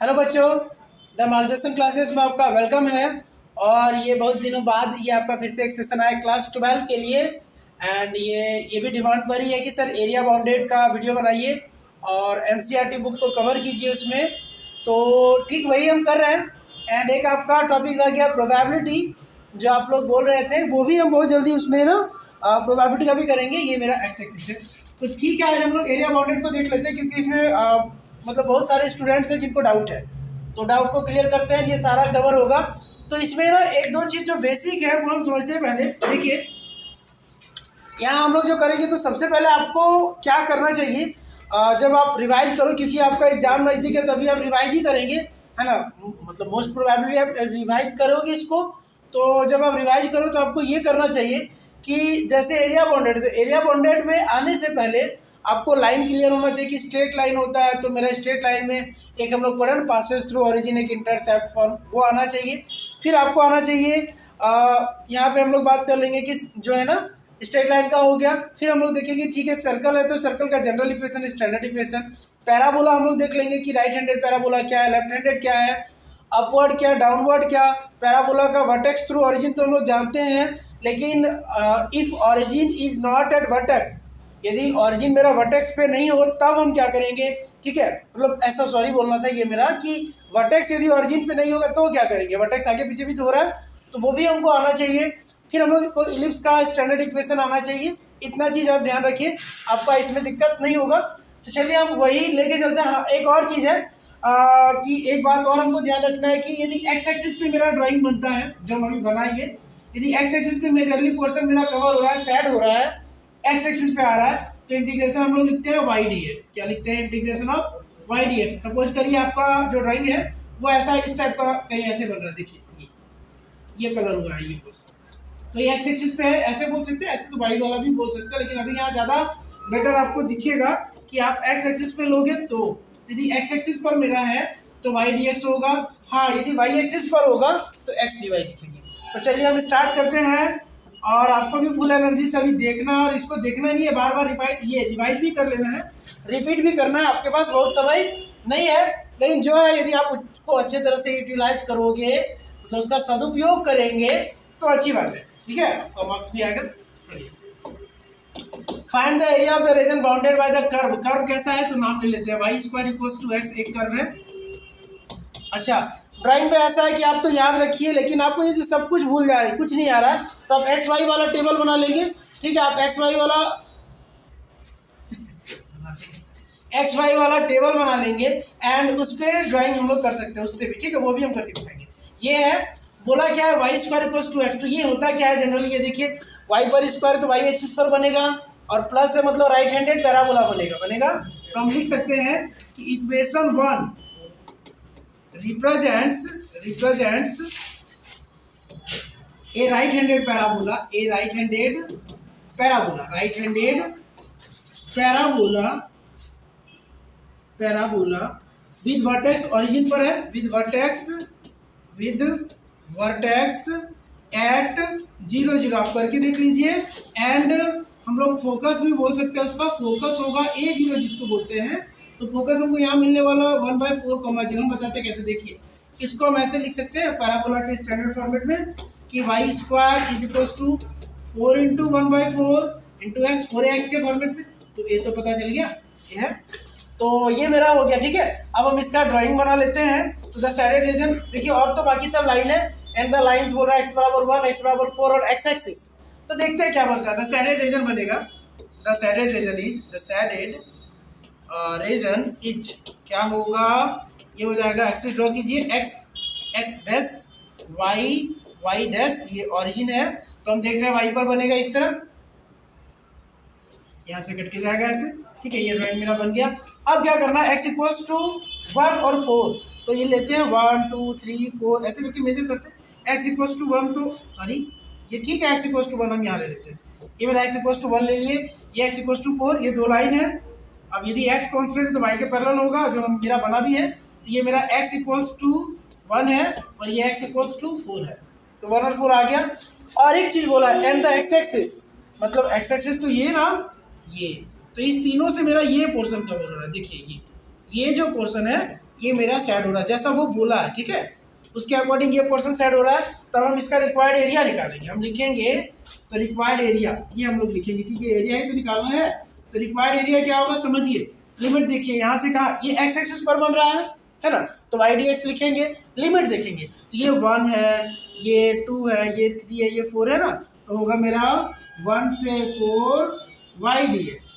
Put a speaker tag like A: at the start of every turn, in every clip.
A: Hello बच्चों, the मार्गदर्शन classes में आपका वेलकम है। और ये बहुत दिनों बाद ये आपका फिर से एक सेशन आया क्लास 12 के लिए। एंड ये भी डिमांड पर ही है कि सर एरिया बाउंडेड का वीडियो बनाइए और एनसीईआरटी बुक को कवर कीजिए उसमें। तो ठीक वही हम कर रहे हैं। एंड एक आपका टॉपिक रह गया प्रोबेबिलिटी, जो आप लोग बोल रहे थे, वो भी हम बहुत जल्दी उसमें ना प्रोबेबिलिटी का भी करेंगे। ये मेरा एक्स एक्सिस है। तो ठीक है, आज हम लोग एरिया बाउंडेड को देख लेते हैं, क्योंकि इसमें मतलब बहुत सारे स्टूडेंट्स हैं जिनको डाउट है। तो डाउट को क्लियर करते हैं, ये सारा कवर होगा। तो इसमें ना एक दो चीज़ जो बेसिक है वो हम समझते हैं। पहले देखिए, यहाँ हम लोग जो करेंगे, तो सबसे पहले आपको क्या करना चाहिए जब आप रिवाइज करो, क्योंकि आपका एग्जाम नज़दीक है तभी आप रिवाइज ही करेंगे, है ना। मतलब मोस्ट प्रोबेबली आप रिवाइज करोगे इसको। तो जब आप रिवाइज करो तो आपको ये करना चाहिए कि जैसे एरिया बाउंडेड, तो एरिया बाउंडेड में आने से पहले आपको लाइन क्लियर होना चाहिए कि स्ट्रेट लाइन होता है। तो मेरा स्ट्रेट लाइन में एक हम लोग पढ़े पासेस थ्रू ओरिजिन, एक इंटरसेप्ट फॉर्म, वो आना चाहिए। फिर आपको आना चाहिए यहाँ पे हम लोग बात कर लेंगे कि जो है ना स्ट्रेट लाइन का हो गया। फिर हम लोग देखेंगे ठीक है सर्कल है तो सर्कल का general equation, standard equation. Parabola हम लोग देख लेंगे कि राइट हैंडेड पैराबोला क्या है, लेफ्ट हैंडेड क्या है, अपवर्ड क्या, डाउनवर्ड क्या। पैराबोला का वर्टेक्स थ्रू ओरिजिन तो हम लोग जानते हैं, लेकिन if origin is not at vertex, यदि ओरिजिन मेरा वर्टेक्स पे नहीं हो तब हम क्या करेंगे, ठीक है। मतलब ऐसा सॉरी बोलना था ये मेरा कि वर्टेक्स यदि ओरिजिन पे नहीं होगा तो क्या करेंगे, वर्टेक्स आगे पीछे भी तो हो रहा है, तो वो भी हमको आना चाहिए। फिर हम लोग को इलिप्स का स्टैंडर्ड इक्वेशन आना चाहिए। इतना चीज़ आप ध्यान रखिए, आपका इसमें दिक्कत नहीं होगा। तो चलिए हम वही लेके चलते हैं। हाँ, एक और चीज़ है कि एक बात और हमको ध्यान रखना है कि यदि एक्स एक्सिस पे मेरा ड्राइंग बनता है, जो हम अभी बनाएंगे, यदि एक्स एक्सिस पे मेजरली पोर्शन मेरा कवर हो रहा है, सेड हो रहा है, एक्स एक्सिस पे आ रहा है, तो इंटीग्रेशन हम लोग लिखते हैं वाई डी एक्स। क्या लिखते हैं? Integration of y d x. Suppose करिए आपका जो ड्राइंग है वो ऐसा इस टाइप का कहीं ऐसे बन रहा है। देखिए ये कलर हुआ है, ये पोर्शन, तो ये एक्स एक्सिस पे है, ऐसे बोल सकते हैं, ऐसे तो वाई वाला भी बोल सकते हैं, लेकिन अभी यहाँ ज़्यादा बेटर आपको दिखेगा कि आप एक्स एक्सिस पे लोगे। तो यदि एक्स एक्सिस पर मेरा है तो वाई डी एक्स होगा। हाँ, यदि वाई एक्सिस पर होगा तो एक्स डी वाई लिखेंगे। तो चलिए हम स्टार्ट करते हैं। और आपको भी फुल एनर्जी से अभी देखना, और इसको देखना नहीं है, बार बार रिवाइज भी कर लेना है, रिपीट भी करना है। आपके पास बहुत समय नहीं है, लेकिन जो है यदि आप उसको अच्छे तरह से यूटिलाइज करोगे, मतलब उसका सदुपयोग करेंगे, तो अच्छी बात है, ठीक है, आपका मार्क्स भी आएगा। चलिए, find the area of the region bounded by the curve. Curve कैसा है तो नाम ले लेते हैं, y square equals to x, एक कर्व है। अच्छा, ड्राइंग पे ऐसा है कि आप तो याद रखिए, लेकिन आपको यदि सब कुछ भूल जाए, कुछ नहीं आ रहा है, तो आप एक्स वाई वाला टेबल बना लेंगे। ठीक है, आप एक्स वाई वाला टेबल बना लेंगे एंड उस पर ड्राइंग हम लोग कर सकते हैं उससे भी, ठीक है, वो भी हम करके दिखाएंगे। ये है, बोला क्या है, y square equals to x. तो ये होता क्या है जनरली, ये देखिए, वाई पर स्क्वायर तो वाई एक्सिस पर बनेगा, और प्लस है मतलब राइट हैंडेड पैराबोला बनेगा। तो हम लिख सकते हैं कि equation 1 represents a right-handed parabola, with vertex origin पर है, with vertex at 0 0, आप करके देख लीजिए। एंड हम लोग फोकस भी बोल सकते हैं, उसका फोकस होगा A0 जिसको बोलते हैं। तो फोकस हमको यहाँ मिलने वाला 1/4, हम बताते हैं कैसे। देखिए, इसको हम ऐसे लिख सकते हैं पैराबोला के स्टैंडर्ड फॉर्मेट में कि y square is equals to 4 into 1/4 into x, 4x के फॉर्मेट में। तो ये तो पता चल गया, ये है। तो ये मेरा हो गया, ठीक है। अब हम इसका ड्राइंग बना लेते हैं। तो द सैडेड रीजन देखिए, और तो बाकी सब लाइन है, एंड द लाइन्स बोल रहा है x बराबर 1, x बराबर 4 और x एक्सिस। तो देखते हैं क्या बनता है। द सैडेड रीजन बनेगा, द सैडेड रीजन इज क्या होगा, ये हो जाएगा, एक्सिस ड्रॉ कीजिए, एक्स डैश वाई डैश, ये ओरिजिन है। तो हम देख रहे हैं वाई पर बनेगा इस तरह, यहाँ से कट के जाएगा ऐसे, ठीक है। ये ड्राइंग मेरा बन गया। अब क्या करना है, एक्स इक्वल्स टू 1 और 4, तो ये लेते हैं 1 2 3 4 ऐसे करके मेजर करते हैं। एक्स इक्वल्स टू 1, तो सॉरी ये ठीक है, एक्स इक्वल्स टू 1 हम यहाँ ले लेते हैं। ये मेरा एक्स इक्वल्स टू 1 ले लिए, ये एक्स इक्वल्स टू 4, ये दो लाइन है। अब यदि x कांस्टेंट है तो y के पैरेलल होगा, जो मेरा बना भी है। तो ये मेरा x इक्वल्स टू 1 है और ये x इक्वल्स टू 4 है, तो 1 और 4 आ गया। और एक चीज़ बोला एंड द x एक्सिस, मतलब x एक्सिस तो ये ना, ये तो इस तीनों से मेरा ये पोर्शन कवर हो रहा है। देखिए ये जो पोर्शन है ये मेरा सेट हो रहा है जैसा वो बोला है, ठीक है, उसके अकॉर्डिंग ये पोर्शन सेट हो रहा है। तब हम इसका रिक्वायर्ड एरिया निकालेंगे। हम लिखेंगे तो रिक्वायर्ड एरिया ये हम लोग लिखेंगे क्योंकि एरिया ही तो निकालना है। तो रिक्वायर्ड एरिया क्या होगा समझिए। लिमिट देखिए यहाँ से कहा ये एक्स एक्सिस पर बन रहा है ना, तो वाई डी एक्स लिखेंगे। लिमिट देखेंगे तो ये 1 है, ये 2 है, ये 3 है, ये 4 है ना, तो होगा मेरा 1 से 4 वाई डी एक्स।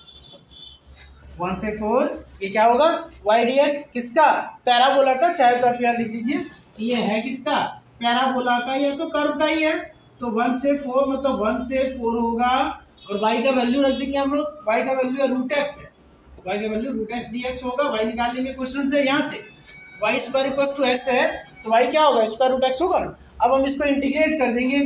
A: 1 से 4 ये क्या होगा वाई डी एक्स किसका पैराबोला का, चाहे तो आप यहाँ लिख दीजिए ये है किसका पैराबोला का, या तो कर्व का ही है। तो 1 से 4 मतलब 1 से 4 होगा और y का वैल्यू रख देंगे हम लोग। y का वैल्यू है रूट एक्स है, y का value root x d x होगा। y निकाल लेंगे क्वेश्चन से यहाँ से, y square equal to x है तो y क्या होगा स्क्वायर रूट एक्स होगा ना। अब हम इसको इंटीग्रेट कर देंगे,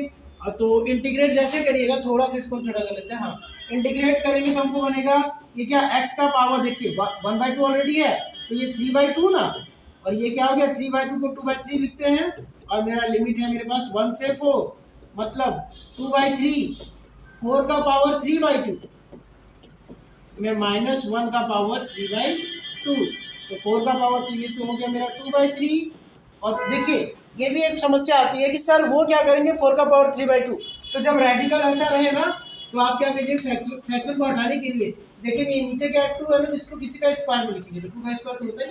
A: तो इंटीग्रेट जैसे करिएगा थोड़ा सा इसको छोटा कर लेते हैं। हाँ इंटीग्रेट करेंगे तो हमको बनेगा ये क्या x का पावर देखिए 1/2 ऑलरेडी है तो ये 3/2 ना, और ये क्या हो गया 3/2 को 2/3 लिखते हैं। और मेरा लिमिट है मेरे पास 1 से 4 मतलब 2/3, 4 का पावर 3/2 में -1 का पावर 3/2, तो 4 का पावर तो ये तो हो गया मेरा 2/3। और देखिए ये भी एक समस्या आती है कि सर वो क्या करेंगे 4 का पावर 3/2, तो जब रेडिकल ऐसा रहे ना तो आप क्या करिए फ्रैक्शन को हटाने के लिए देखेंगे ये नीचे क्या 2 है ना, तो इसको किसी का स्क्वायर में लिखेंगे। तो 2 का स्क्वायर होता है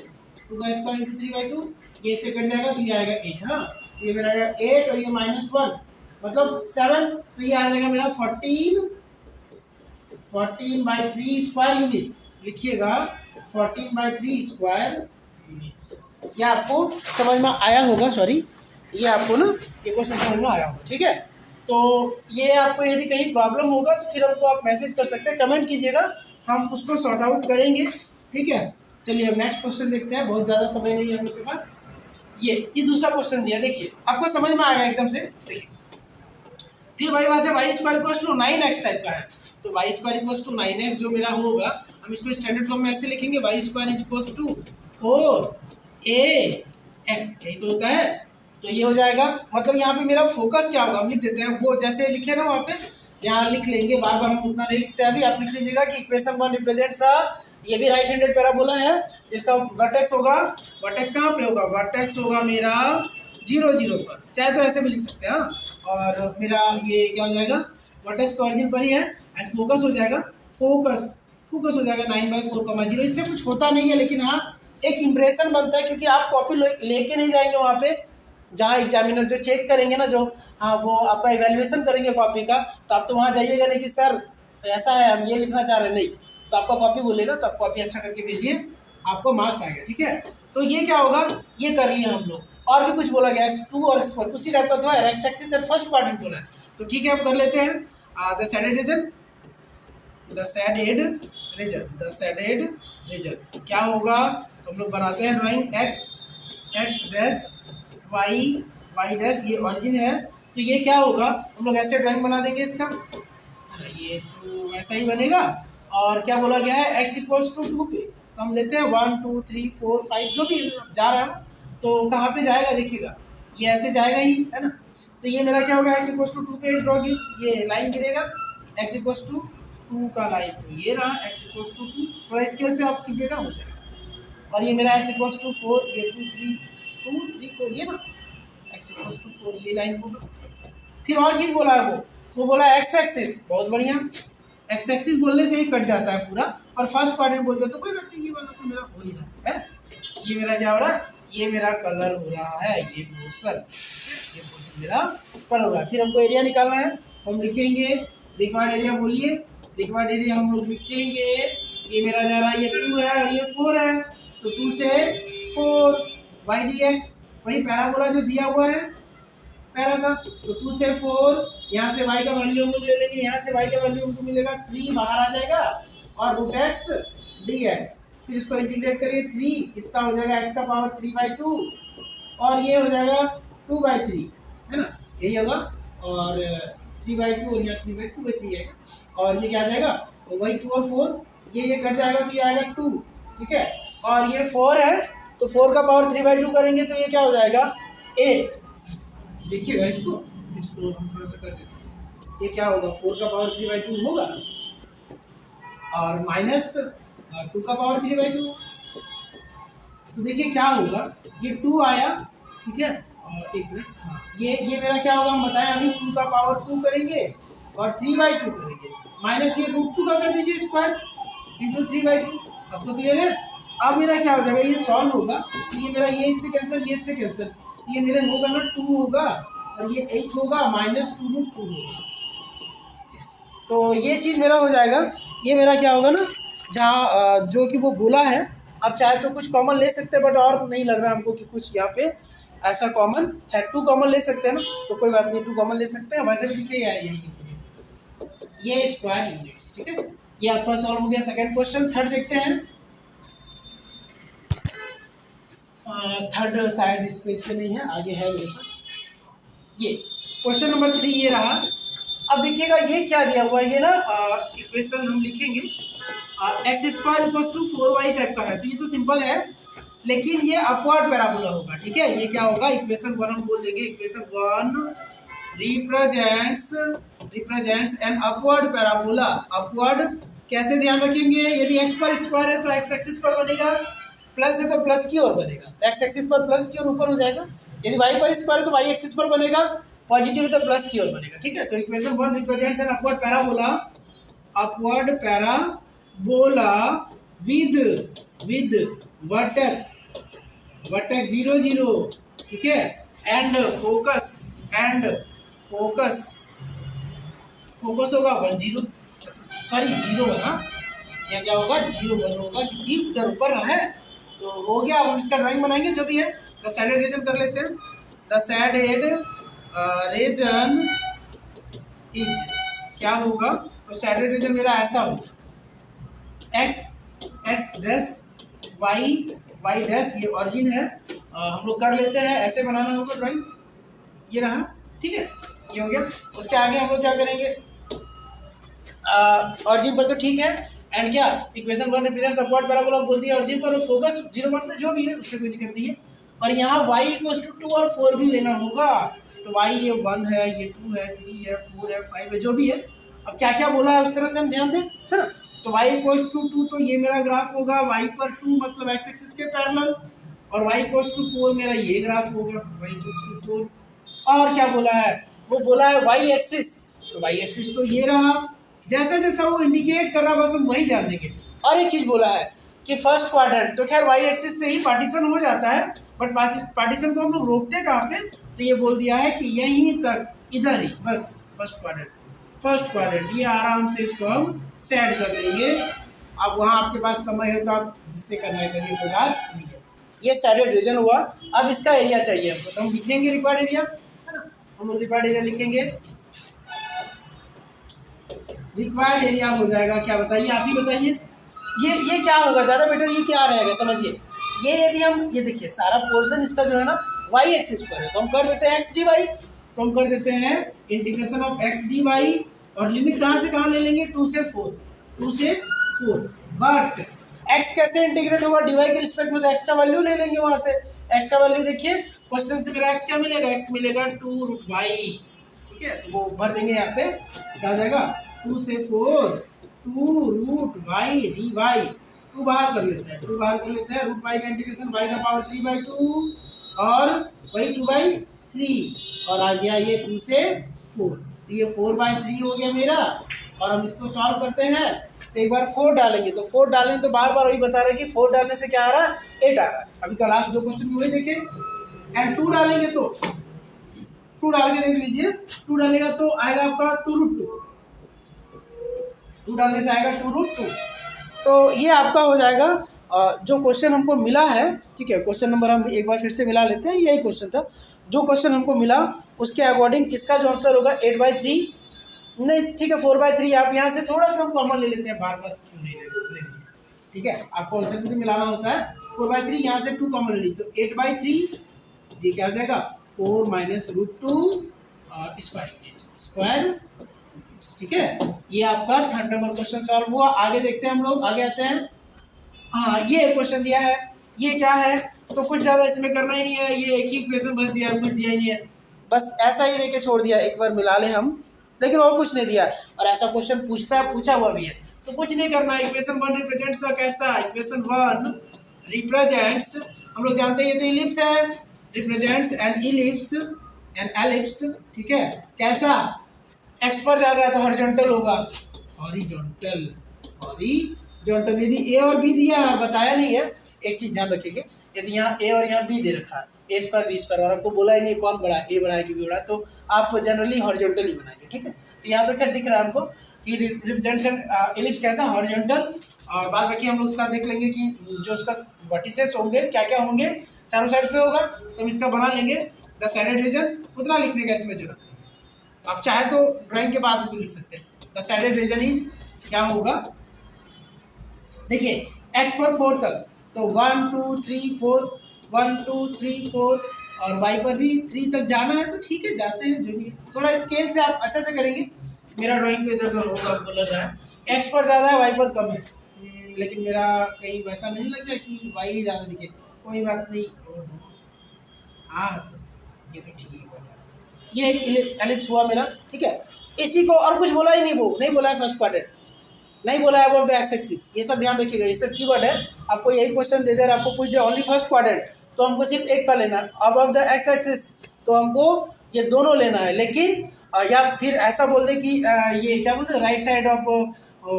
A: 2 का स्क्वायर इंटू 3/2, ये से कट जाएगा तो ये आएगा 8। हाँ ये मेरा आएगा 8 और ये -1 मतलब 7, तो ये आ जाएगा मेरा 14/3 स्क्वायर यूनिट। लिखिएगा 14/3 स्क्वायर यूनिट। क्या आपको समझ में आया होगा, सॉरी ये आपको ना ये क्वेश्चन समझ में आया होगा, ठीक है। तो ये आपको यदि कहीं प्रॉब्लम होगा तो फिर हमको आप मैसेज कर सकते हैं, कमेंट कीजिएगा, हम उसको सॉर्ट आउट करेंगे, ठीक है। चलिए अब नेक्स्ट क्वेश्चन देखते हैं, बहुत ज़्यादा समय नहीं है हम लोग के पास। ये दूसरा क्वेश्चन दिया, देखिए आपको समझ में आएगा एकदम से। देखिए फिर वही बात है y square equals to 9x type का है, तो Y square equals to 9x जो मेरा होगा हम इसको स्टैंडर्ड फॉर्म में ऐसे लिखेंगे Y square equals to 4ax, यही तो होता है। तो ये हो जाएगा, मतलब यहाँ पे मेरा फोकस क्या होगा हम लिख देते हैं, वो जैसे लिखे ना वहाँ पे यहाँ लिख लेंगे, बार बार हम उतना नहीं लिखते हैं। अभी आप लिख लीजिएगा कि इक्वेशन 1 रिप्रेजेंट्स ये भी राइट हैंडेड पैराबोला है जिसका वर्टेक्स होगा, वर्टेक्स कहाँ पे होगा, वर्टेक्स होगा मेरा 0 0 पर, चाहे तो ऐसे भी लिख सकते हैं। और मेरा ये क्या हो जाएगा वर्टेक्स तो ऑरिजिन पर ही है एंड फोकस हो जाएगा फोकस हो जाएगा 9/4,0। इससे कुछ होता नहीं है, लेकिन हाँ एक इम्प्रेशन बनता है क्योंकि आप कॉपी लेके नहीं जाएंगे वहाँ पे, जहाँ एग्जामिनर जो चेक करेंगे ना, जो हाँ वो आपका इवैल्यूएशन करेंगे कॉपी का, तो आप तो वहाँ जाइएगा नहीं कि सर ऐसा है हम ये लिखना चाह रहे हैं, नहीं, तो आपका कॉपी बोलेगा तो आप कॉपी अच्छा करके भेजिए, आपको मार्क्स आएगा, ठीक है। तो ये क्या होगा ये कर लिया हम लोग, और भी कुछ बोला गया x2 और x4 उसी टाइप का तो है, एक्स एक्सिस से फर्स्ट क्वाड्रेंट बोला है, तो ठीक है हम कर लेते हैं। द शेडेड रीजन क्या होगा, तो हम लोग बनाते हैं drawing x dash y dash, ये ऑरिजिन है, तो ये क्या होगा हम लोग ऐसे ड्राइंग बना देंगे इसका, ये तो ऐसा ही बनेगा। और क्या बोला गया है x इक्वल्स टू 2 पे, तो हम लेते हैं 1 2 3 4 5 जो भी जा रहा है, तो कहाँ पे जाएगा देखिएगा ये ऐसे जाएगा ही है ना। तो ये मेरा क्या होगा x इक्वल्स टू 2 पे ड्रॉ की ये लाइन गिरेगा, x इक्वल्स टू 2 का लाइन तो ये रहा, x इक्वल्स टू 2, थोड़ा स्केल से आप कीजिएगा हो जाएगा। और ये मेरा x इक्वल्स टू 4, ये 2 3 4 ये ना, x इक्वल्स टू 4 ये लाइन होगा। फिर और चीज़ बोला है वो बोला x एक्सिस, बहुत बढ़िया, x एक्सिस बोलने से ही कट जाता है पूरा, और फर्स्ट क्वाड्रेंट बोल जाता है कोई बात नहीं, ये वाला तो मेरा हो ही रहा है। ये मेरा क्या हो रहा है, ये मेरा कलर हो रहा है, ये पोर्शन मेरा कलर हो रहा है। फिर हमको एरिया निकालना है, हम लिखेंगे रिक्वायर्ड एरिया, बोलिए रिक्वायर्ड एरिया हम लोग लिखेंगे, ये मेरा जा रहा है ये 2 है और ये 4 है, तो 2 से 4 वाई डी एक्स, वही पैराबोला जो दिया हुआ है पैरा का, तो 2 से 4 यहाँ से y का वैल्यू हम लोग ले लेंगे, यहाँ से y का वैल्यू हमको मिलेगा 3 बाहर आ जाएगा और रूट एक्स डी एक्स, फिर इसको इंटीग्रेट करिए 3, इसका हो जाएगा x का पावर 3/2 और ये हो जाएगा 2/3 है ना, यही होगा, और 3/2 और यहाँ 3/2/3 है, और ये क्या आ जाएगा तो वही 2 और 4 ये कट जाएगा तो ये आएगा 2, ठीक है। और ये 4 है तो 4 का पावर 3/2 करेंगे तो ये क्या हो जाएगा 8, देखिएगा इसको हम थोड़ा सा कर देते हैं, ये क्या होगा 4 का पावर 3/2 होगा और माइनस 2 का पावर 3/2, तो देखिए क्या होगा, ये 2 आया, ठीक है, और एक मिनट, हाँ ये मेरा क्या होगा, हम बताएं अभी, 2 का पावर 2 करेंगे और 3/2 करेंगे, माइनस ये √2 का कर दीजिए स्क्वायर इंटू 3/2। अब तो क्लियर है। अब मेरा क्या हो जाएगा, ये सॉल्व होगा तो ये मेरा ये इससे कैंसिल, ये इससे कैंसिल, तो ये मेरे होगा ना 2 होगा और ये 8 होगा, माइनस 2√2 होगा। तो ये चीज़ मेरा हो जाएगा। ये मेरा क्या होगा ना, जहाँ जो कि वो बोला है, आप चाहे तो कुछ कॉमन ले सकते हैं, बट और नहीं लग रहा हमको कि कुछ यहाँ पे ऐसा कॉमन है। 2 कॉमन ले सकते हैं ना, तो कोई बात नहीं, 2 कॉमन ले सकते हैं, वैसे भी लिखे यही ये स्क्वायर यूनिट्स, ठीक है। ये आपका सॉल्व हो गया सेकंड क्वेश्चन। थर्ड देखते हैं। थर्ड शायद इस पेज पे नहीं है, आगे है मेरे पास। ये क्वेश्चन नंबर 3 ये रहा। अब देखिएगा ये क्या दिया हुआ है, ये ना इक्वेशन हम लिखेंगे x² = 4y टाइप का है, तो ये तो सिंपल है, लेकिन ये अपवर्ड पैराबोला होगा, ठीक है। ये क्या होगा, इक्वेशन 1 हम बोल देंगे, equation 1 represents an upward parabola. Upward कैसे ध्यान रखेंगे, यदि x पर स्क्वायर है तो x एक्सिस पर बनेगा, प्लस है तो प्लस की ओर बनेगा, तो x एक्सिस पर प्लस की ओर ऊपर हो जाएगा। यदि y पर स्क्वायर है तो y एक्सिस पर बनेगा, पॉजिटिव है तो प्लस की ओर बनेगा, ठीक है। तो equation 1 represents an upward parabola with vertex 0 0, ठीक है, एंड फोकस होगा 1 0, सॉरी 0 1, हाँ यह क्या होगा 0 1 होगा, क्योंकि उधर ऊपर रहा है। तो हो गया, अब हम इसका ड्राइंग बनाएंगे जो भी है। द सैडेड रीजन कर लेते हैं। द सैडेड रीजन इज क्या होगा, तो सैडेड रीजन मेरा ऐसा होगा, x डैश y डैश, ये ऑरिजिन है, हम लोग कर लेते हैं, ऐसे बनाना होगा ड्राइंग, ये रहा, ठीक है, ये हो गया। उसके आगे हम लोग क्या करेंगे, ऑरिजिन पर तो ठीक है, एंड क्या इक्वेशन 1 रिप्रेजेंट्स अपवर्ड पैराबोला बोल दिया ऑरिजिन पर, फोकस 0 1 पे जो भी है उससे कोई दिक्कत नहीं है। और यहाँ y = 2 और 4 भी लेना होगा, तो y ये 1 है, ये 2 है, 3 है, 4 है, 5 है, जो भी है। अब क्या क्या बोला है उस तरह से हम ध्यान दें, है ना। तो y = 2, तो ये मेरा ग्राफ होगा, y पर 2 मतलब x एक्सिस के पैरेलल, और y = 4 मेरा ये ग्राफ होगा, y = 4। और क्या बोला है, वो बोला है y एक्सिस, तो y एक्सिस तो ये रहा, जैसा जैसा वो इंडिकेट कर रहा बस हम वही ध्यान देंगे। और एक चीज़ बोला है कि फर्स्ट क्वाड्रेंट, तो खैर y एक्सिस से ही पार्टीशन हो जाता है, बट पार्टीशन को हम लोग रोकते कहाँ पे, तो ये बोल दिया है कि यहीं तक, इधर ही बस फर्स्ट क्वाड्रेंट, ये आराम से इसको हम सेट कर लेंगे। अब वहाँ आपके पास समय है तो आप जिससे करना है करिए, कोई बात नहीं है। ये सैडेड रीजन हुआ। अब इसका एरिया चाहिए हमको, तो हम लिखेंगे रिक्वायर्ड एरिया, है ना, हम लोग रिक्वायर्ड एरिया लिखेंगे। रिक्वायर्ड एरिया हो जाएगा क्या, बताइए, आप ही बताइए, ये क्या होगा, ज़्यादा बेटर ये क्या रहेगा, समझिए। ये यदि हम ये देखिए सारा पोर्शन इसका जो है ना y एक्सिस पर है, तो हम कर देते हैं x dy, तो हम कर देते हैं इंटीग्रेशन ऑफ x dy, और लिमिट कहाँ से कहाँ ले लेंगे, 2 से 4, बट x कैसे इंटीग्रेट होगा, dy के रिस्पेक्ट में, तो x का वैल्यू ले लेंगे वहाँ से। x का वैल्यू देखिए क्वेश्चन से मेरा x क्या मिलेगा, x मिलेगा 2√y, ठीक है, तो वो भर देंगे यहाँ पे, क्या हो जाएगा 2 से 4 2√y dy, 2 बाहर कर लेते हैं, √y का इंटीग्रेशन y का पावर 3/2 और वही 2/3, और आ गया ये 2 से 4, तो ये 4/3 हो गया मेरा। और हम इसको सॉल्व करते हैं, तो एक बार 4 डालेंगे, तो 4 डालें तो बार बार वही बता रहे हैं कि 4 डालने से क्या आ रहा है, 8 आ रहा है। अभी का लास्ट 2 क्वेश्चन वही देखें। एंड 2 डालेंगे तो 2 डाल के देख लीजिए, 2 डालेगा तो आएगा आपका 2√2, 2 डालने से आएगा 2√2। तो ये आपका हो जाएगा जो क्वेश्चन हमको मिला है, ठीक है। क्वेश्चन नंबर हम एक बार फिर से मिला लेते हैं, यही क्वेश्चन था जो क्वेश्चन हमको मिला, उसके अकॉर्डिंग इसका जो आंसर होगा 8/3 नहीं, ठीक है 4/3। आप यहाँ से थोड़ा सा हम कॉमन ले लेते हैं, बार बार क्यों नहीं लेते, ठीक है, आपको आंसर भी मिलाना होता है। 4/3 यहाँ से 2 कॉमन ले ली, तो 8/3, ये क्या हो जाएगा 4 - √2 स्क्वायर, ठीक है। ये आपका थर्ड नंबर क्वेश्चन सॉल्व हुआ। आगे देखते हैं हम लोग, आगे आते हैं। हाँ, ये क्वेश्चन दिया है, ये क्या है, तो कुछ ज़्यादा इसमें करना ही नहीं है, ये एक ही इक्वेशन बस दिया है, कुछ दिया ही नहीं है, बस ऐसा ही देके छोड़ दिया, एक बार मिला ले हम, लेकिन और कुछ नहीं दिया। और ऐसा क्वेश्चन पूछा हुआ भी है, तो कुछ नहीं करना। इक्वेशन 1 रिप्रेजेंट्स कैसा, इक्वेशन 1 रिप्रेजेंट्स, हम लोग जानते हैं ये तो इलिप्स है, represents an ellipse, an ellipse, ठीक है। कैसा, एक्स पर ज़्यादा है तो हॉरिजॉन्टल होगा, हॉरिजॉन्टल, हॉरिजॉन्टल। यदि ए और बी दिया है, बताया नहीं है, एक चीज़ ध्यान रखिएगा, यदि यहाँ ए और यहाँ बी दे रखा है, ए स्क्वायर बी स्क्वायर, और आपको बोला ही नहीं कौन बड़ा, ए बड़ा है कि बी बड़ा है, तो आप जनरली हॉरिजॉन्टल ही बनाएंगे, ठीक है। तो यहाँ तो खैर दिख रहा है हमको कि रिप्रेजेंट्स इलिप्स कैसा, हॉरिजॉन्टल। और बाद बाकी हम लोग उसका देख लेंगे कि जो उसका वर्टिसेस होंगे क्या क्या होंगे, चारों साइड पे होगा, तो हम इसका बना लेंगे। द सैडेड रीजन, उतना लिखने का इसमें जरूरत नहीं है, आप चाहे तो ड्राइंग के बाद भी तो लिख सकते हैं। द सैडेड रीजन इज क्या होगा, देखिए एक्स पर 4 तक, तो 1 2 3 4, 1 2 3 4, और वाई पर भी 3 तक जाना है, तो ठीक है जाते हैं, जो भी है। थोड़ा स्केल से आप अच्छा से करेंगे, मेरा ड्राइंग तो इधर उधर होगा, आपको लग रहा है एक्स पर ज़्यादा है, वाई पर कम है, लेकिन मेरा कहीं वैसा नहीं लग गया कि वाई ही ज़्यादा दिखे, कोई बात नहीं। हाँ तो ये तो ठीक है, ये एक एलिप्स हुआ मेरा, ठीक है। इसी को और कुछ बोला ही नहीं, वो नहीं बोला है फर्स्ट क्वाड्रेंट, नहीं बोला है अबव द एक्स एक्सिस, ये सब ध्यान रखिएगा, ये सब कीवर्ड है। आपको यही क्वेश्चन दे दे और आपको पूछ दे ओनली फर्स्ट क्वाड्रेंट, तो हमको सिर्फ एक का लेना है, अबव द एक्स एक्सिस तो हमको ये दोनों लेना है, लेकिन या फिर ऐसा बोल दे कि ये क्या बोलते हैं right side of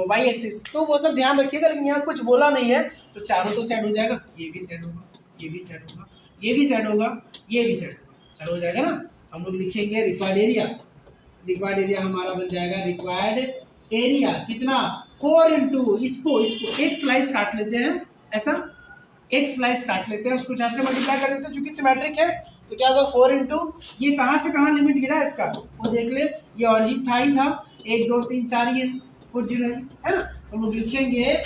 A: y axis, तो वो सब ध्यान रखिएगा। लेकिन यहाँ कुछ बोला नहीं है, तो चारों तो सेट हो जाएगा, ये भी सेट होगा, ये भी सेट होगा, ये भी सेट होगा, ये भी सेट होगा, चलो हो जाएगा ना। हम लोग लिखेंगे रिक्वायर्ड एरिया, रिक्वायर्ड एरिया हमारा बन जाएगा, रिक्वायर्ड एरिया कितना 4 इंटू, इसको एक स्लाइस काट लेते हैं, ऐसा एक स्लाइस काट लेते हैं, उसको 4 से मल्टीप्लाई कर देते हैं, चूंकि सिमेट्रिक है तो क्या होगा 4 इंटू, ये कहाँ से कहाँ लिमिट गिरा है इसका वो देख ले, ये ऑरिजिन था ही था, 1 2 3 4 ये 4 0 है ना, तो हम लोग लिखेंगे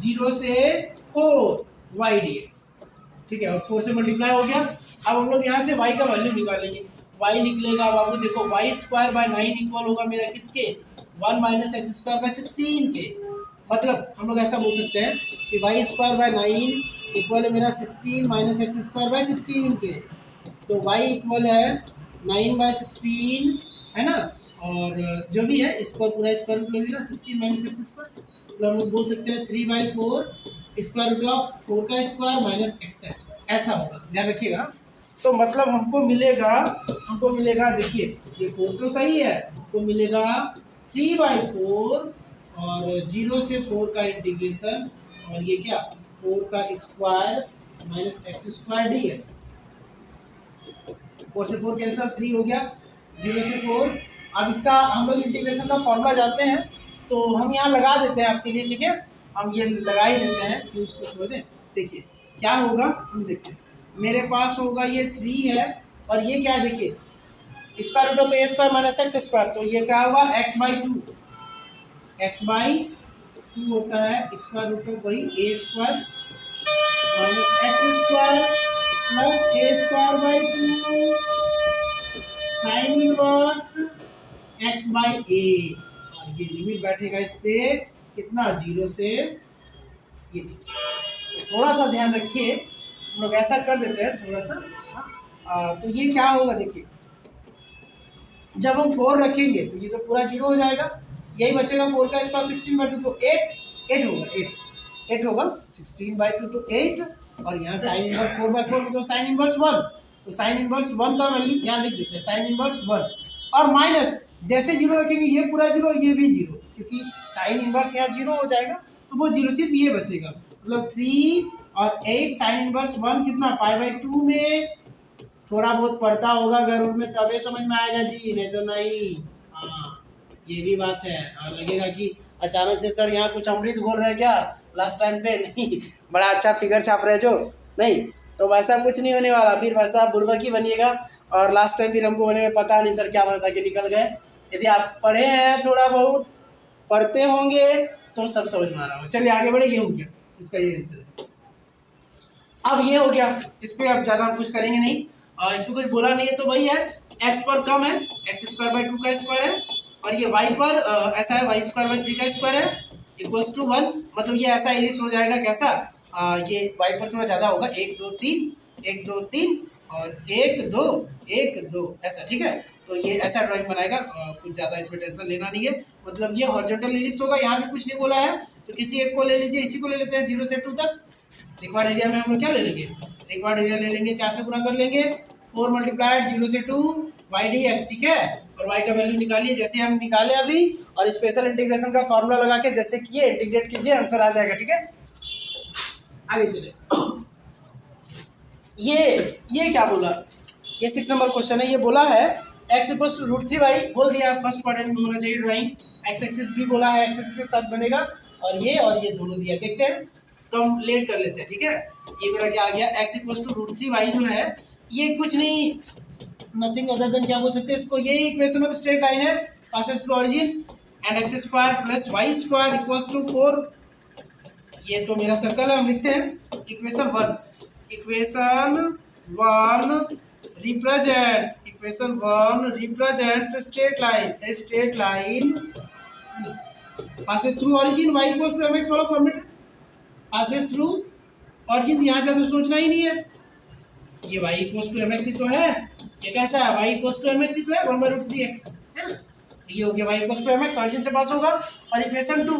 A: 0 से 4 वाई डी एक्स, ठीक है, और 4 से मल्टीप्लाई हो गया। अब हम लोग यहाँ से y का वैल्यू निकालेंगे, y निकलेगा बाबू देखो, वाई स्क्वायर बाय 9 इक्वल होगा मेरा किसके, 1 माइनस एक्स स्क्वायर बाय 16 के। मतलब हम लोग ऐसा बोल सकते हैं कि वाई स्क्वायर बाय 9 इक्वल है मेरा 16 माइनस एक्स स्क्वायर बाय 16 के, तो y इक्वल है 9 बाय 16 है ना, और जो भी है इस पर पूरा स्क्वायर रूट लगेगा 16 माइनस एक्स स्क्वायर, तो हम लोग बोल सकते हैं 3/4 स्क्वायर रूट ऑफ 4 का स्क्वायर माइनस एक्स का स्क्वायर, ऐसा होगा, ध्यान रखिएगा। तो मतलब हमको मिलेगा देखिए, ये 4 तो सही है, हमको मिलेगा 3/4 और 0 से 4 का इंटीग्रेशन, और ये क्या 4 का square minus x square D x, 4 से 4 कैंसल, 3 हो गया, 0 से 4। अब इसका हम लोग इंटीग्रेशन का फॉर्मूला जानते हैं, तो हम यहाँ लगा देते हैं आपके लिए, ठीक है, हम ये लगा ही देते हैं कि उसको छोड़ दें। देखिए क्या होगा, हम देखते हैं, मेरे पास होगा ये 3 है, और ये क्या है देखिए square root of a square minus x square, तो ये क्या होगा x/2 होता है, स्क्वायर रूट ऑफ वही A square minus x square plus A square by 2 sine inverse x by A, और ये लिमिट बैठेगा इस पे कितना 0 से ये, थोड़ा सा ध्यान रखिए, हम लोग ऐसा कर देते हैं थोड़ा सा। तो ये क्या होगा देखिए, जब हम 4 रखेंगे तो ये तो पूरा 0 हो जाएगा, यही बचेगा 4 का स्क्वायर 16/2, तो 8 होगा, 8 होगा 16/2 तो 8, और यहाँ साइन इनवर्स 4/4 मतलब साइन इनवर्स 1, तो साइन इनवर्स 1 का वैल्यू यहाँ लिख देते हैं, साइन इनवर्स 1, और माइनस जैसे 0 रखेंगे ये पूरा 0 और ये भी 0, क्योंकि साइन इनवर्स यहाँ 0 हो जाएगा, तो वो 0 सिर्फ ये बचेगा, मतलब 3 और 8 साइन इनवर्स 1 कितना π/2 में, थोड़ा बहुत पढ़ता होगा घर में तबे समझ में आएगा जी, नहीं तो नहीं। हाँ ये भी बात है, और लगेगा कि अचानक से सर यहाँ कुछ अमृत घोल रहे क्या लास्ट टाइम पे, नहीं बड़ा अच्छा फिगर छाप रहे जो, नहीं तो वैसा कुछ नहीं होने वाला, फिर वैसा बुर्बक ही बनिएगा, और लास्ट टाइम फिर हमको बोलेंगे पता नहीं सर क्या बना था कि निकल गए। यदि आप पढ़े हैं, थोड़ा बहुत पढ़ते होंगे तो सब समझ में आ रहा होगा। चलिए आगे बढ़े, ये हो गया इसका ये आंसर है। अब ये हो गया, इस पर अब ज़्यादा हम कुछ करेंगे नहीं, और इस पर कुछ बोला नहीं है, तो वही है एक्स पर कम है, x²/2 का स्क्वायर है, और ये y पर ऐसा है y²/3 का स्क्वायर है इक्वल्स टू 1, मतलब ये ऐसा एलिप्स हो जाएगा कैसा, ये y पर थोड़ा ज़्यादा होगा, 1 2 3 1 2 3 और 1 2 1 2 ऐसा, ठीक है। तो ये ऐसा ड्राइंग बनाएगा, कुछ ज़्यादा इसमें टेंशन लेना नहीं है, मतलब ये हॉरिजॉन्टल एलिप्स होगा, यहाँ भी कुछ नहीं बोला है, तो किसी एक को ले लीजिए, इसी को ले लेते हैं 0 से 2 तक, रिक्वायर्ड एरिया में हम लोग क्या ले लेंगे, रिक्वायर्ड एरिया ले लेंगे, 4 से गुना कर लेंगे, 4 मल्टीप्लाइड 0 से 2 वाई डी एक्स, ठीक है। और वाई का वैल्यू निकालिए जैसे हम निकाले अभी, और स्पेशल इंटीग्रेशन का फॉर्मूला लगा के जैसे किए इंटीग्रेट कीजिए, आंसर आ जाएगा, ठीक है। आगे चले, ये क्या बोला, ये 6 नंबर क्वेश्चन है। ये बोला है x इक्वल्स टू √3y, बोल दिया फर्स्ट क्वाड्रेंट में होना चाहिए ड्राइंग। एक्स एक्सिस भी बोला है, एक्स एक्सिस के साथ बनेगा, और ये दोनों दिया, देखते हैं तो हम लेट कर लेते हैं, ठीक है। ये मेरा क्या आ गया, x इक्वल्स टू √3y जो है ये कुछ नहीं, नथिंग अदर देन क्या बोल सकते हैं इसको, ये इक्वेशन ऑफ स्ट्रेट लाइन है, passes through origin and x square plus y square equals to 4। ये तो मेरा सर्कल है, हम लिखते हैं equation 1 represents straight line passes through origin y equals to mx वाला फॉर्मेट है, passes through origin, यहाँ ज़्यादा सोचना ही नहीं है, ये y equals to mx ही तो है, ये कैसा है, y equals to mx ही तो है, 1/√3x है ना, ये हो गया y equals to mx, origin से पास होगा। और equation 2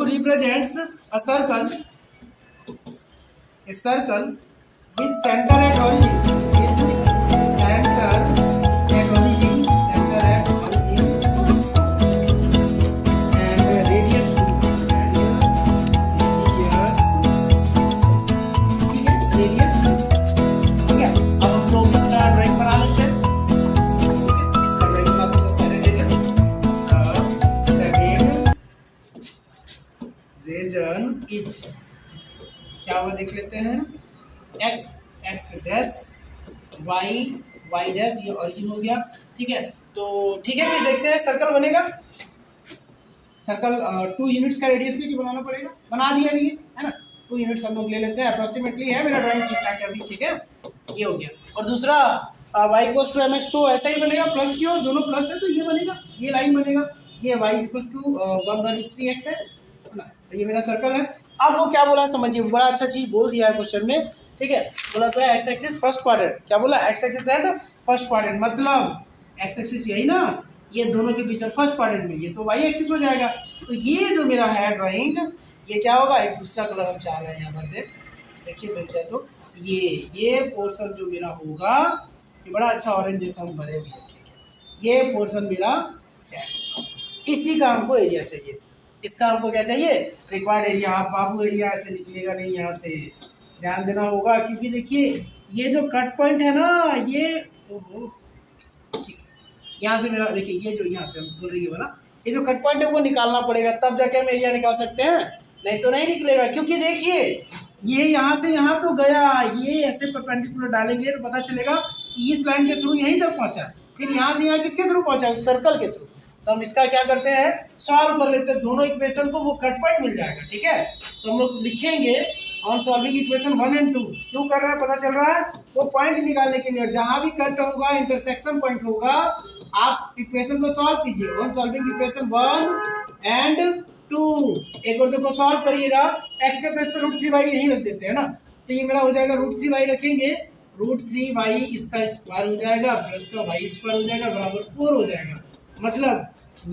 A: represents a circle with center at origin, is क्या होगा देख लेते हैं, x डैश y डैश, ये ओरिजिन हो गया, ठीक है। तो ठीक है, फिर देखते हैं सर्कल बनेगा, सर्कल 2 यूनिट्स का रेडियस लेके बनाना पड़ेगा, बना दिया अभी है ना, 2 यूनिट्स हम लोग ले लेते हैं, अप्रोक्सीमेटली है मेरा ड्राइंग ठीक ठाक है अभी, ठीक है। ये हो गया, और दूसरा y इक्वल्स टू mx तो ऐसा ही बनेगा, प्लस की और दोनों प्लस है तो ये बनेगा, ये लाइन बनेगा, ये y इक्वल्स टू 1/√3x है ना, तो ये मेरा सर्कल है। अब वो क्या बोला है समझिए, बड़ा अच्छा चीज़ बोल दिया है क्वेश्चन में, ठीक है। बोला तो एक्स एक्सिस फर्स्ट क्वाड्रेंट, क्या बोला, x axis and first quadrant, मतलब एक्स एक्सिस यही ना, ये दोनों के बीच फर्स्ट क्वाड्रेंट में, ये तो वाई एक्सिस हो जाएगा। तो ये जो मेरा है ड्राइंग, ये क्या होगा, एक दूसरा कलर हम चाह रहे हैं यहाँ पर, देखिए मिल जाए तो ये पोर्शन जो मेरा होगा, ये बड़ा अच्छा ऑरेंज जैसा हम भरे हुए हैं, ठीक है। ये पोर्शन मेरा सेट, इसी का हमको एरिया चाहिए, इसका हमको क्या चाहिए, रिक्वायर्ड एरिया। आप बाबू एरिया ऐसे निकलेगा नहीं, यहाँ से ध्यान देना होगा, क्योंकि देखिए ये जो कट पॉइंट है ना, ये ठीक है, यहाँ से मेरा देखिए ये जो यहाँ पे हम बोल रही है ना, ये जो कट पॉइंट है वो निकालना पड़ेगा, तब जाके हम एरिया निकाल सकते हैं, नहीं तो नहीं निकलेगा। क्योंकि देखिए ये यहाँ से यहाँ तो गया, ये ऐसे परपेंडिकुलर डालेंगे तो पता चलेगा कि इस लाइन के थ्रू यहीं तक पहुँचा, फिर यहाँ से यहाँ किसके थ्रू पहुँचा, उस सर्कल के थ्रू। तो हम इसका क्या करते हैं, सॉल्व कर लेते हैं दोनों इक्वेशन को, वो कट पॉइंट मिल जाएगा, ठीक है। तो हम लोग लिखेंगे ऑन सॉल्विंग इक्वेशन 1 और 2, क्यों कर रहा है पता चल रहा है, वो पॉइंट निकालने के लिए, जहाँ भी कट होगा इंटरसेक्शन पॉइंट होगा, आप इक्वेशन को सॉल्व कीजिए, ऑन सॉल्विंग इक्वेशन 1 एंड 2। एक और देखो सॉल्व करिएगा, एक्स के प्लेस पे √3y यहीं रख देते हैं ना, तो ये मेरा हो जाएगा √3y रखेंगे, √3y इसका स्क्वायर हो जाएगा, प्लस का y स्क्वायर हो जाएगा, बराबर 4 हो जाएगा। मतलब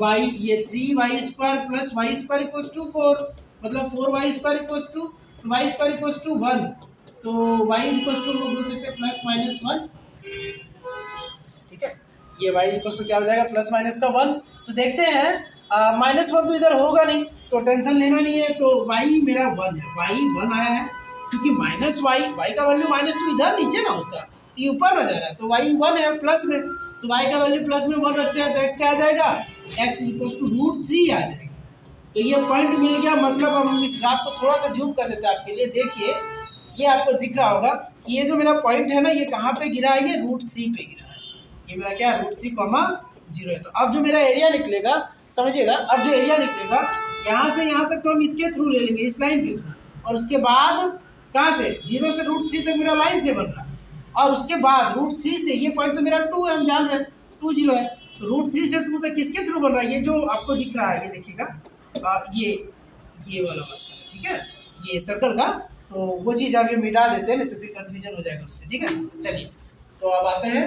A: y, ये 3y square plus y square equals to 4, मतलब 4y square equals to y square equals to 1, तो y इक्वल्स टू हम लोग बोल सकते हैं +-1, ठीक है। ये y इक्वल्स टू क्या हो जाएगा, +- का 1। तो देखते हैं -1 तो इधर होगा नहीं, तो टेंशन लेना नहीं है, तो y मेरा 1 है, y 1 आया है, क्योंकि -y का वैल्यू माइनस तो इधर नीचे ना होता, ये ऊपर रह जा रहा है, तो y 1 है प्लस में, तो y का वैल्यू प्लस में 1 रखते हैं, तो x क्या आ जाएगा, x इक्वल्स टू √3 आ जाएगा। तो ये पॉइंट मिल गया, मतलब हम इस ग्राफ को थोड़ा सा जूम कर देते हैं आपके लिए, देखिए ये आपको दिख रहा होगा कि ये जो मेरा पॉइंट है ना, ये कहाँ पे गिरा है, ये √3 पे गिरा है, ये मेरा क्या है, √3, 0 है। तो अब जो मेरा एरिया निकलेगा, समझिएगा, अब जो एरिया निकलेगा यहाँ से यहाँ तक तो हम इसके थ्रू ले लेंगे, इस लाइन के थ्रू, और उसके बाद कहाँ से, 0 से √3 तक मेरा लाइन से बन रहा है, और उसके बाद √3 से ये पॉइंट तो मेरा 2 है, हम जान रहे हैं 2 0 है, तो √3 से 2 तक किसके थ्रू बन रहा है, ये जो आपको दिख रहा है, ये देखिएगा, ये वाला बात करें, ठीक है, ये सर्कल का, तो वो चीज़ आप ये मिटा देते हैं, नहीं तो फिर कन्फ्यूजन हो जाएगा उससे, ठीक है। चलिए तो अब आते हैं,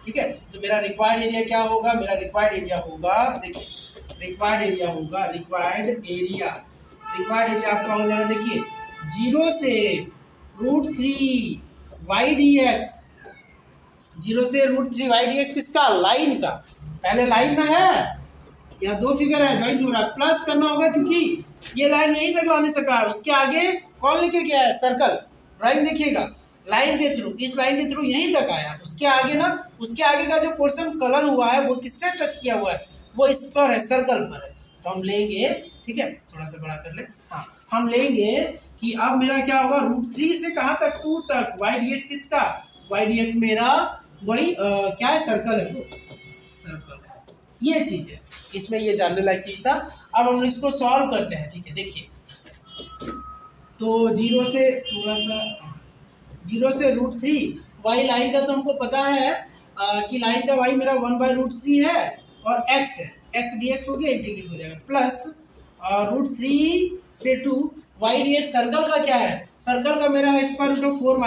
A: ठीक है। तो मेरा रिक्वायर्ड एरिया क्या होगा, मेरा रिक्वायर्ड एरिया होगा, देखिए रिक्वायर्ड एरिया होगा, रिक्वायर्ड एरिया आपका हो जाएगा, देखिए 0 से √3 वाई डी एक्स, 0 से √3 वाई डी एक्स किसका, लाइन का, पहले लाइन ना है, यहाँ दो फिगर है ज्वाइंट हो रहा है, प्लस करना होगा क्योंकि ये लाइन यहीं तक ला नहीं सका है, उसके आगे कौन लेके गया है, सर्कल, ड्राइंग देखिएगा, लाइन के थ्रू, इस लाइन के थ्रू यहीं तक आया, उसके आगे ना, उसके आगे का जो पोर्शन कलर हुआ है वो किससे टच किया हुआ है, वो इस पर है, सर्कल पर है। तो हम लेंगे, ठीक है, थोड़ा सा बड़ा कर ले, हाँ, हम लेंगे कि अब मेरा क्या होगा, √3 से कहाँ तक, 2 तक, वाई डी एक्स किसका, वाई डी एक्स मेरा वही क्या है, सर्कल है, वो सर्कल है, ये चीज है, इसमें ये जानने लायक चीज था। अब हम इसको सॉल्व करते हैं, ठीक है, देखिए, तो 0 से थोड़ा सा, 0 से √3 वाई लाइन का तो हमको पता है कि लाइन का वाई मेरा 1/√3 है और एक्स है, एक्स डी एक्स हो गया, इंटीग्रेट हो जाएगा, प्लस √3 से 2 वाई डी एक्स, सर्कल का क्या है, सर्कल का मेरा है √4 -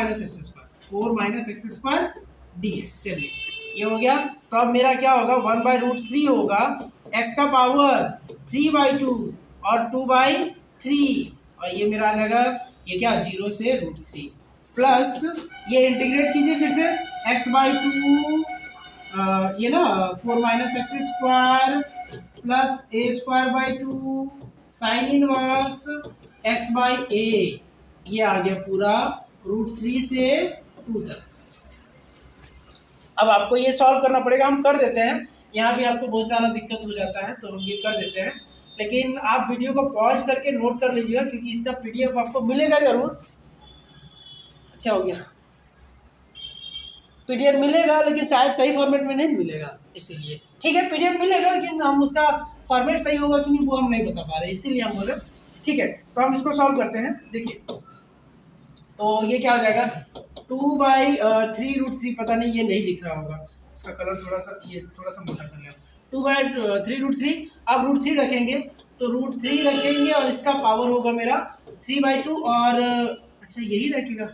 A: x², डी एक्स। चलिए ये हो गया, तो अब मेरा क्या होगा, 1/√3 होगा, x का पावर 3/2 और 2/3, और ये मेरा आ जाएगा, ये क्या, 0 से √3 प्लस ये इंटीग्रेट कीजिए फिर से, x/2 ये ना 4 - x² plus a²/2 sine inverse x/a, ये आ गया पूरा √3 से 2 तक। अब आपको ये सॉल्व करना पड़ेगा, हम कर देते हैं, यहाँ भी आपको बहुत सारा दिक्कत हो जाता है तो हम ये कर देते हैं, लेकिन आप वीडियो को पॉज करके नोट कर लीजिएगा क्योंकि इसका पीडीएफ आपको मिलेगा जरूर। क्या हो गया, पीडीएफ मिलेगा लेकिन शायद सही फॉर्मेट में नहीं मिलेगा, इसीलिए ठीक है, पीडीएफ मिलेगा लेकिन हम उसका फॉर्मेट सही होगा कि नहीं वो हम नहीं बता पा रहे, इसीलिए हम बोले, ठीक है। तो हम इसको सॉल्व करते हैं, देखिए, तो ये क्या हो जाएगा, 2/3√3, पता नहीं ये नहीं दिख रहा होगा, इसका कलर थोड़ा सा, ये थोड़ा सा मोटा कर लिया, 2/3√3, अब √3 रखेंगे, तो √3 रखेंगे और इसका पावर होगा मेरा 3/2, और अच्छा यही रखेगा,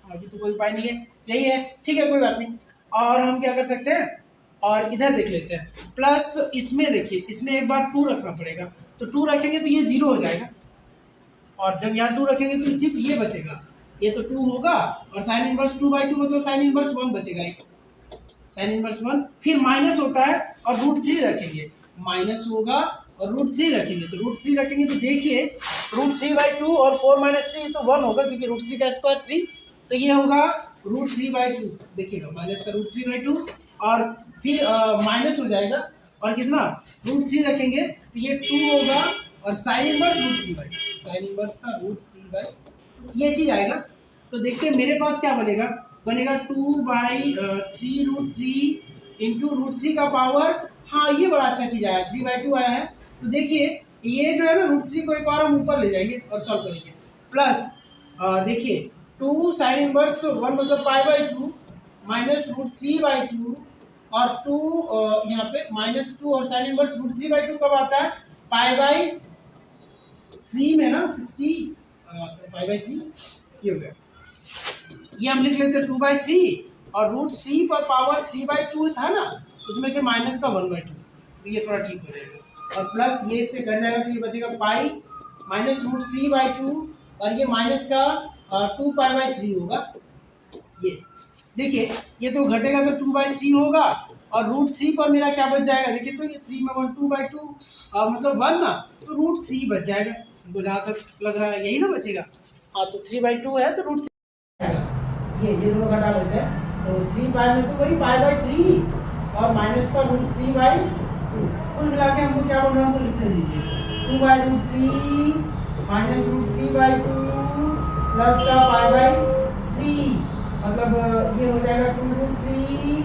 A: अभी तो कोई उपाय नहीं है, यही है, ठीक है, कोई बात नहीं। और हम क्या कर सकते हैं, और इधर देख लेते हैं, प्लस इसमें देखिए, इसमें एक बार 2 रखना पड़ेगा, तो 2 रखेंगे तो ये 0 हो जाएगा, और जब यहाँ 2 रखेंगे तो सिर्फ ये बचेगा, ये तो 2 होगा, और साइन इनवर्स 2/2 मतलब साइन इनवर्स 1 बचेगा, साइन इनवर्स 1, फिर माइनस होता है और √3 रखेंगे, माइनस होगा और √3 रखेंगे, तो √3 रखेंगे तो देखिए √3/2 और 4 - 3 तो 1 होगा क्योंकि √3 का स्क्वायर 3, तो ये होगा √3/2, देखिएगा माइनस का √3/2, और फिर माइनस हो जाएगा, और कितना, √3 रखेंगे तो ये 2 होगा, और साइन इनवर्स √3/2, साइन इनवर्स का √3/2, ये चीज़ आएगा। तो देखते हैं मेरे पास क्या बनेगा, 2/3√3 इंटू √3 का पावर, हाँ ये बड़ा अच्छा चीज़ आया, 3/2 आया है, तो देखिए ये जो है ना √3 को एक और हम ऊपर ले जाएंगे और सॉल्व करेंगे, प्लस देखिए 2 साइन इनवर्स 1 मतलब π/2 माइनस √3/2 और 2 यहाँ पे -2 और साइन इनवर्स √3/2 कब आता है, π/3 में ना 60 π/3, ये हो गया, ये हम लिख लेते हैं 2/3, और √3 पर पावर 3/2 था ना, उसमें से माइनस का 1/2, तो ये थोड़ा ठीक हो जाएगा, और प्लस ये इससे कट जाएगा तो ये बचेगा पाई माइनस √3/2, और ये माइनस का 2π/3 होगा, ये देखिए ये तो घटेगा तो 2/3 होगा, और √3 पर मेरा क्या बच जाएगा, देखिए तो ये 3 में 1 2/2 मतलब 1 ना, तो √3 बच जाएगा, हमको जहाँ तक लग रहा है यही ना बचेगा, हाँ तो 3/2 है तो √3 ये दोनों घटा लेते हैं, तो 3π में तो वही π/3 और माइनस का √3/2, कुल मिला के हमको क्या बोल रहा है, हमको लिखने दीजिए, 2/√3 माइनस √3/2 प्लस का π/3, मतलब ये हो जाएगा 2√3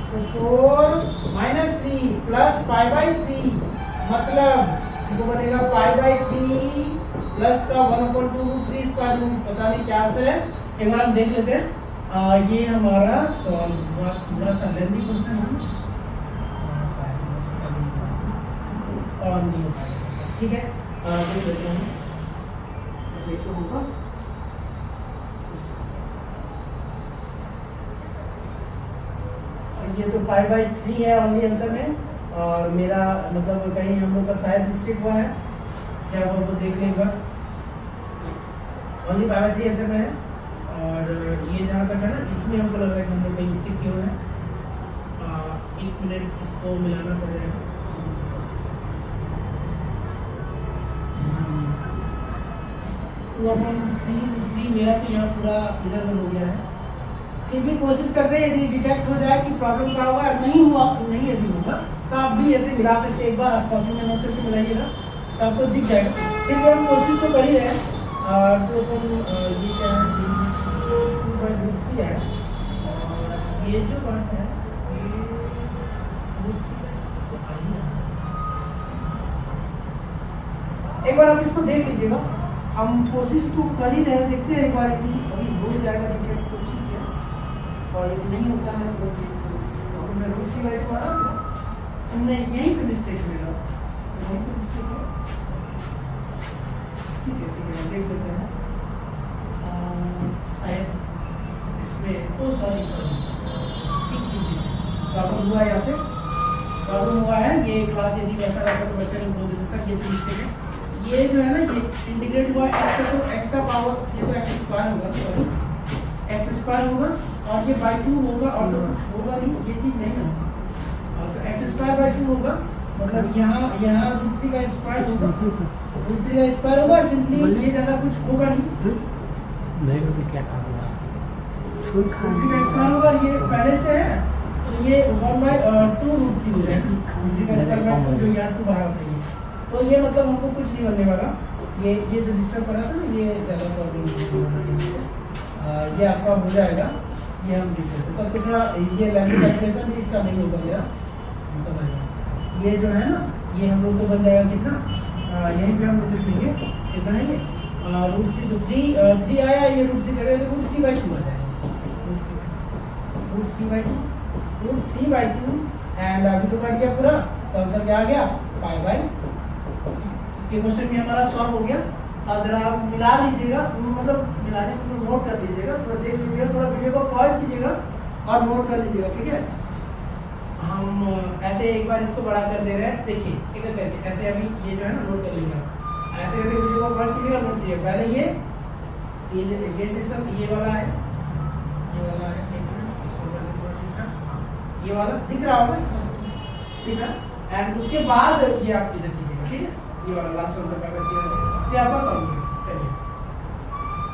A: तो 4 -3 प्लस π/3, मतलब वो बनेगा π/3 प्लस का 1/2√3 स्क्वायर रूट, पता नहीं क्या आंसर है, एक बार हम देख लेते हैं, ये हमारा सॉल्व हुआ, थोड़ा सा लेंथी क्वेश्चन है और नहीं हो पाएगा, ठीक है, देख लेते हैं, देखो होगा, ये तो π/3 है ओनली आंसर में, और मेरा मतलब कहीं हम लोग का शायद मिस्टेक हुआ है क्या, वो आपको देख लें एक बार। ओनली बायोमेट्री आंसर में है, और ये जहाँ तक है ना, इसमें हमको लग रहा है कि हम लोग कहीं मिस्टेक किए हुए हैं। 1 मिनट इसको मिलाना पड़ जाएगा। तो अपन 3 मेरा तो यहाँ पूरा इधर हो गया है। फिर भी कोशिश करते हैं, यदि डिटेक्ट हो जाए कि प्रॉब्लम क्या हुआ, नहीं हुआ, नहीं यदि होगा तो आप भी ऐसे मिला सकते हैं। एक बार आप कॉपी में नोट करके मिलाइएगा तो आपको दिख जाएगा। फिर भी हम कोशिश तो कर ही रहे हैं। तो अपन ये क्या है, 2/√3 है, और ये जो बात है एक बार आप इसको देख लीजिएगा। हम कोशिश तो कर ही रहे हैं, देखते हैं एक बार यदि अभी हो जाएगा डिटेक्ट तो ठीक है, और यदि नहीं होता है तो मैं √3 मारा हमने यहीं पे मिस्टेक मिला, यहीं पे मिस्टेक है। ठीक है देख लेते हैं। शायद इसमें ओ सॉरी ठीक प्रॉब्लम हुआ, यहाँ पे प्रॉब्लम हुआ है। ये क्लास यदि वैसा रहता तो बच्चे लोग बोल देते सर ये तो मिस्टेक है। ये जो है ना, ये इंटीग्रेट हुआ x का, तो x का पावर ये तो x स्क्वायर होगा, सॉरी x स्क्वायर होगा, और ये बाई 2 होगा, और तो कुछ होगा नहीं, ये चीज़ नहीं है। तो x स्क्वायर बाई 2 होगा, मतलब यहाँ √3 का स्क्वायर होगा, √3 का स्क्वायर होगा। सिंपली ये ज़्यादा कुछ होगा नहीं होगा, क्या होगा, √3 का स्क्वायर होगा। ये पहले से है तो ये 1/2 √3 हो जाएगा, √3 का स्क्वायर बाई 2 जो यहाँ 2 बाहर आता है। तो ये मतलब हमको कुछ नहीं बनने वाला। ये जो डिस्टर्ब कर रहा था ना, ये ज़्यादा प्रॉब्लम ये आपका हो जाएगा। ये हम देख सकते तो फिर थोड़ा ये लैंग्वेज कैलकुलेशन भी इसका नहीं होगा मेरा, हम समझ रहे। ये जो है ना, ये हम लोग को बन जाएगा कितना, यहीं पे हम लोग लिख लेंगे कितना है ये √3 तो 3 आया, ये √3 करेगा तो √3/2 आ जाएगा, √3/2 एंड अभी तो बढ़ गया पूरा, तो आंसर क्या आ गया π/। ये क्वेश्चन भी हमारा सॉल्व हो गया। अब जरा आप मिला लीजिएगा, मतलब मिलाने को नोट कर लीजिएगा, थोड़ा देख लीजिएगा, थोड़ा वीडियो को पॉज कीजिएगा और नोट कर लीजिएगा, ठीक है। हम ऐसे एक बार इसको बड़ा कर दे रहे हैं, देखिए एक एक करके ऐसे अभी ये जो है ना नोट कर लेंगे आप। ऐसे करके वीडियो को पॉज कीजिएगा, नोट कीजिएगा। पहले ये सेशन ये वाला है, ये वाला है, एक मिनट इसको कर दें, ये वाला दिख रहा होगा, ठीक है। एंड उसके बाद ये आप इधर कीजिएगा, ठीक है। ये वाला लास्ट आंसर का करके ये आपका सॉल्व